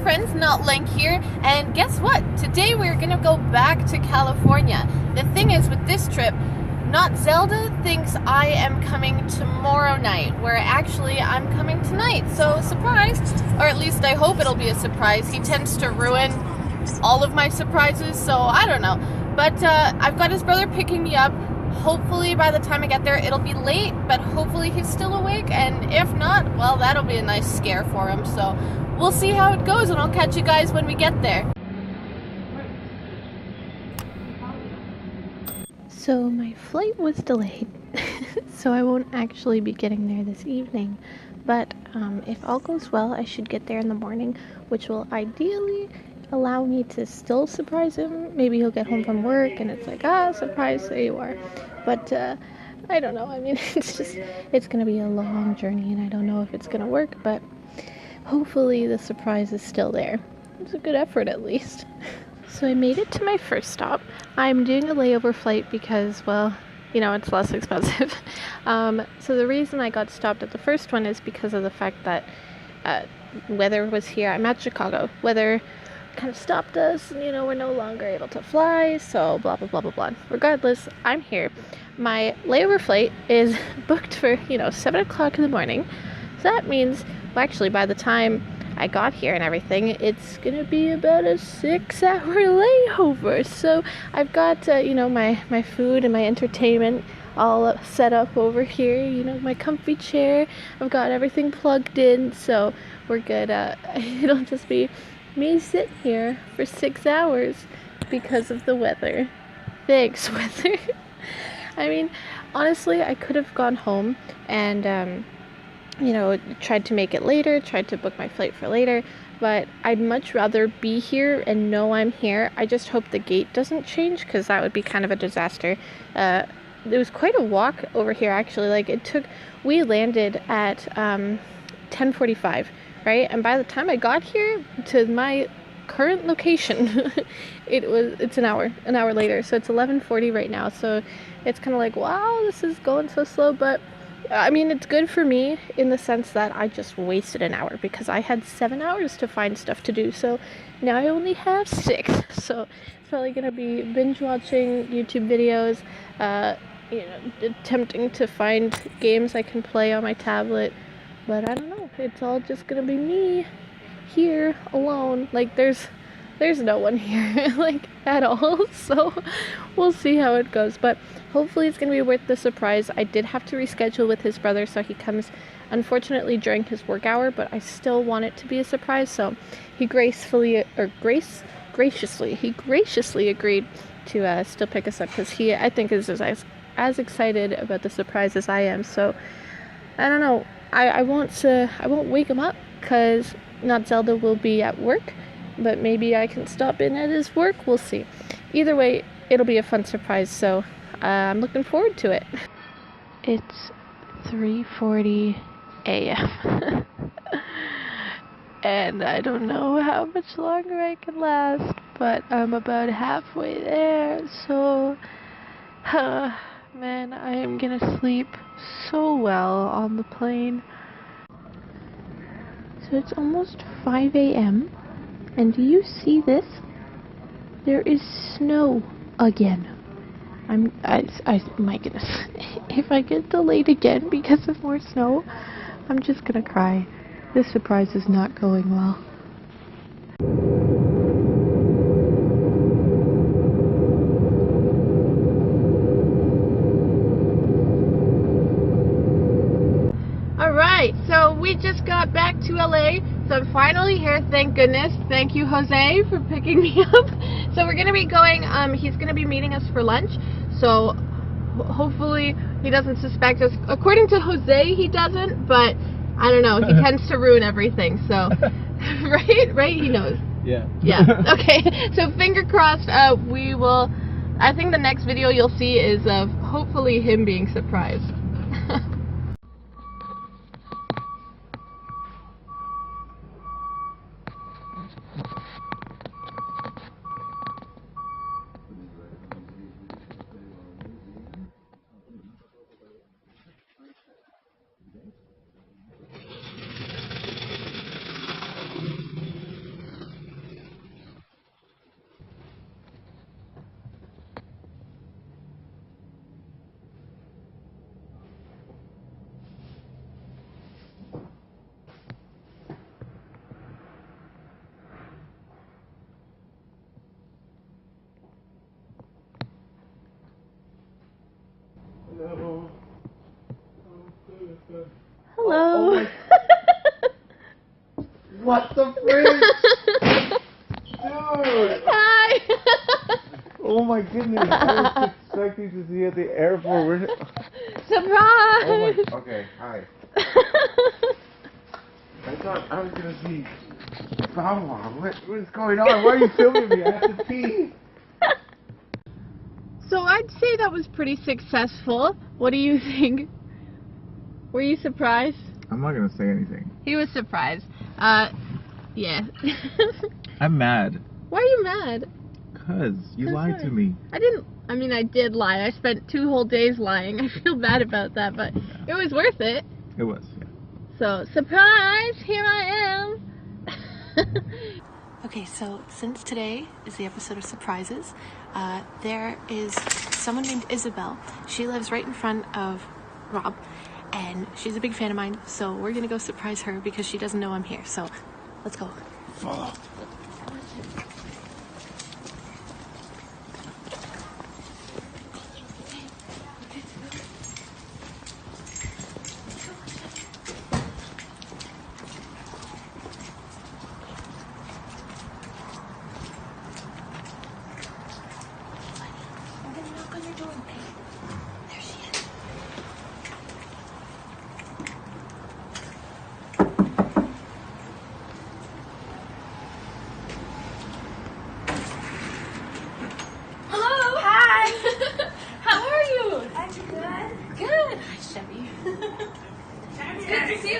friends, Not Link here, and guess what? Today we're gonna go back to California. The thing is with this trip, Not Zelda thinks I am coming tomorrow night, where actually I'm coming tonight. So surprise, or at least I hope it'll be a surprise. He tends to ruin all of my surprises, so I don't know. But I've got his brother picking me up. Hopefully by the time I get there it'll be late, but hopefully he's still awake, and if not, well, that'll be a nice scare for him. So we'll see how it goes, and I'll catch you guys when we get there. So my flight was delayed, so I won't actually be getting there this evening, but if all goes well, I should get there in the morning, which will ideally allow me to still surprise him. Maybe he'll get home from work and it's like, surprise, there you are. But I don't know. I mean, it's gonna be a long journey, and I don't know if it's gonna work, but hopefully the surprise is still there. It's a good effort at least. So I made it to my first stop. I'm doing a layover flight because, well, you know, it's less expensive. So the reason I got stopped at the first one is because of the fact that weather was here. I'm at Chicago. Weather kind of stopped us, and, you know, we're no longer able to fly, so blah, blah, blah, blah, blah. Regardless, I'm here. My layover flight is booked for, 7 o'clock in the morning. So that means, well, actually, by the time I got here and everything, it's gonna be about a 6-hour layover. So I've got my food and my entertainment all set up over here, my comfy chair. I've got everything plugged in, so we're good. It'll just be me sitting here for 6 hours because of the weather. Thanks, weather. I mean, honestly, I could have gone home and tried to make it later, tried to book my flight for later, but I'd much rather be here and know I'm here. I just hope the gate doesn't change, because that would be kind of a disaster. It was quite a walk over here, actually. Like, we landed at 10:45, right? And by the time I got here to my current location, it's an hour later. So it's 11:40 right now. So it's kind of like, wow, this is going so slow, but I mean, it's good for me in the sense that I just wasted an hour, because I had 7 hours to find stuff to do. So now I only have 6. So it's probably going to be binge watching YouTube videos, attempting to find games I can play on my tablet. But I don't know. It's all just going to be me here alone. Like, there's no one here, like, at all. So we'll see how it goes. But hopefully it's going to be worth the surprise. I did have to reschedule with his brother, so he comes, unfortunately, during his work hour, but I still want it to be a surprise. So he graciously agreed to still pick us up, because he, I think, is as excited about the surprise as I am. So I don't know. I won't wake him up, because Not Zelda will be at work, but maybe I can stop in at his work. We'll see. Either way, it'll be a fun surprise, so I'm looking forward to it. It's 3:40 a.m. and I don't know how much longer I can last, but I'm about halfway there, so man, I am gonna sleep so well on the plane. So it's almost 5 a.m. and do you see this? There is snow again. My goodness. If I get delayed again because of more snow, I'm just gonna cry. This surprise is not going well. Alright, so we just got back to LA. So I'm finally here, thank goodness. Thank you, Jose, for picking me up. So we're going to be going, he's going to be meeting us for lunch. So hopefully he doesn't suspect us. According to Jose, he doesn't, but I don't know. He tends to ruin everything, so, right? He knows. Yeah. Yeah, okay. So finger crossed, we will, I think the next video you'll see is of hopefully him being surprised. What the frick? Dude! Hi! Oh my goodness, I was expecting to see you at the airport. Surprise! Oh my, okay, hi. I thought I was gonna see Mama. What's going on? Why are you filming me? I have to pee. So I'd say that was pretty successful. What do you think? Were you surprised? I'm not gonna say anything. He was surprised. Yeah. I'm mad. Why are you mad? Cause you lied to me. I did lie. I spent 2 whole days lying. I feel bad about that, but it was worth it. It was, yeah. So, surprise! Here I am! Okay, so since today is the episode of surprises, there is someone named Isabel. She lives right in front of Rob, and she's a big fan of mine, so we're gonna go surprise her because she doesn't know I'm here. So, let's go. Follow.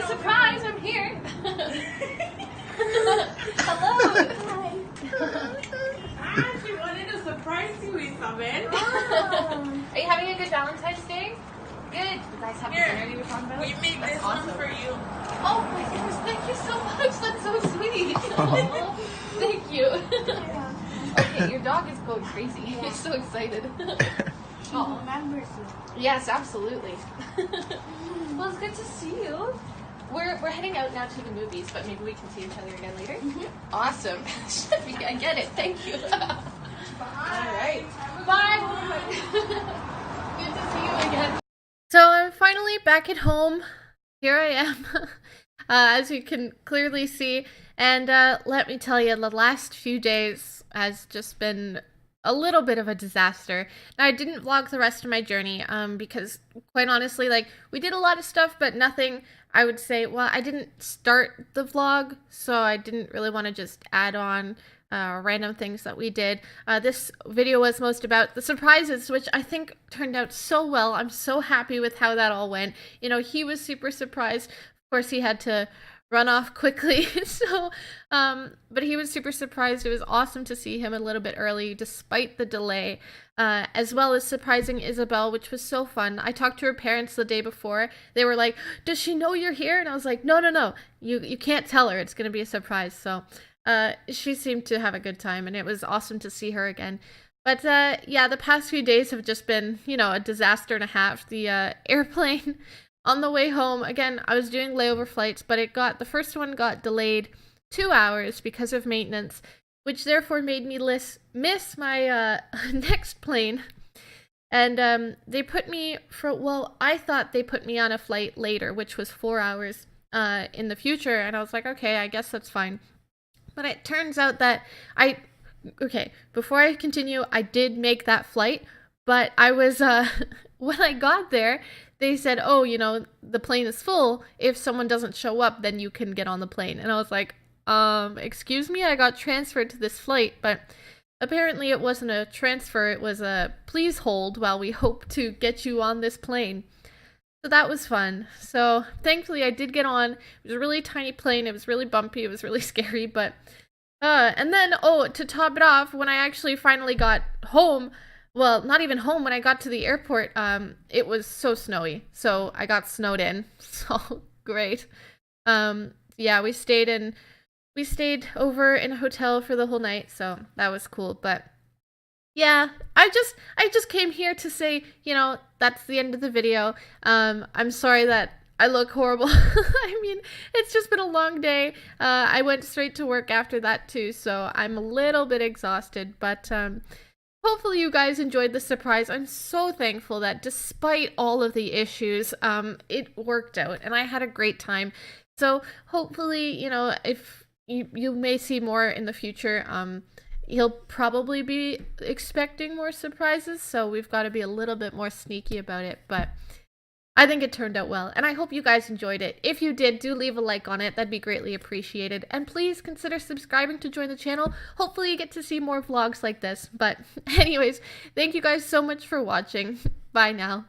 Surprise, I'm here. Hello. Hi. She wanted to surprise you with something. Are you having a good Valentine's Day? Good. You guys have Here. dinner you were talking about? We made this awesome. one for you. Oh my goodness, thank you so much. That's so sweet. Oh, thank you. Okay, your dog is going crazy. He's so excited. She remembers you. Yes, absolutely. Well, it's good to see you. We're heading out now to the movies, but maybe we can see each other again later. Mm-hmm. Awesome. I get it. Thank you. Bye. All right. Bye. Good to see you again. So I'm finally back at home. Here I am, as you can clearly see. And let me tell you, the last few days has just been a little bit of a disaster. Now, I didn't vlog the rest of my journey because, quite honestly, like, we did a lot of stuff, but nothing, I would say, well, I didn't start the vlog, so I didn't really want to just add on random things that we did. This video was most about the surprises, which I think turned out so well. I'm so happy with how that all went. You know, he was super surprised. Of course, he had to run off quickly. So, but he was super surprised. It was awesome to see him a little bit early, despite the delay, as well as surprising Isabel, which was so fun. I talked to her parents the day before. They were like, "Does she know you're here?" And I was like, No. You can't tell her. It's going to be a surprise." So, she seemed to have a good time, and it was awesome to see her again. But, yeah, the past few days have just been, you know, a disaster and a half. The airplane on the way home, again, I was doing layover flights, but the first one got delayed 2 hours because of maintenance, which therefore made me miss my next plane. And they put me I thought they put me on a flight later, which was 4 hours in the future, and I was like, okay, I guess that's fine. But it turns out that before I continue, I did make that flight, but I was, when I got there, they said, "Oh, you know, the plane is full. If someone doesn't show up, then you can get on the plane." And I was like, excuse me, I got transferred to this flight, but apparently it wasn't a transfer, it was a please hold while we hope to get you on this plane. So that was fun. So thankfully I did get on. It was a really tiny plane, it was really bumpy, it was really scary, but, and then, to top it off, when I actually finally got home, well, not even home, when I got to the airport, it was so snowy, so I got snowed in, so great. Yeah, we stayed over in a hotel for the whole night, so that was cool, but yeah, I just came here to say, you know, that's the end of the video. I'm sorry that I look horrible. I mean, it's just been a long day. I went straight to work after that too, so I'm a little bit exhausted, but, hopefully you guys enjoyed the surprise. I'm so thankful that despite all of the issues, it worked out and I had a great time. So hopefully, you know, if you may see more in the future. He'll probably be expecting more surprises, so we've got to be a little bit more sneaky about it, but I think it turned out well, and I hope you guys enjoyed it. If you did, do leave a like on it. That'd be greatly appreciated. And please consider subscribing to join the channel. Hopefully you get to see more vlogs like this. But anyways, thank you guys so much for watching. Bye now.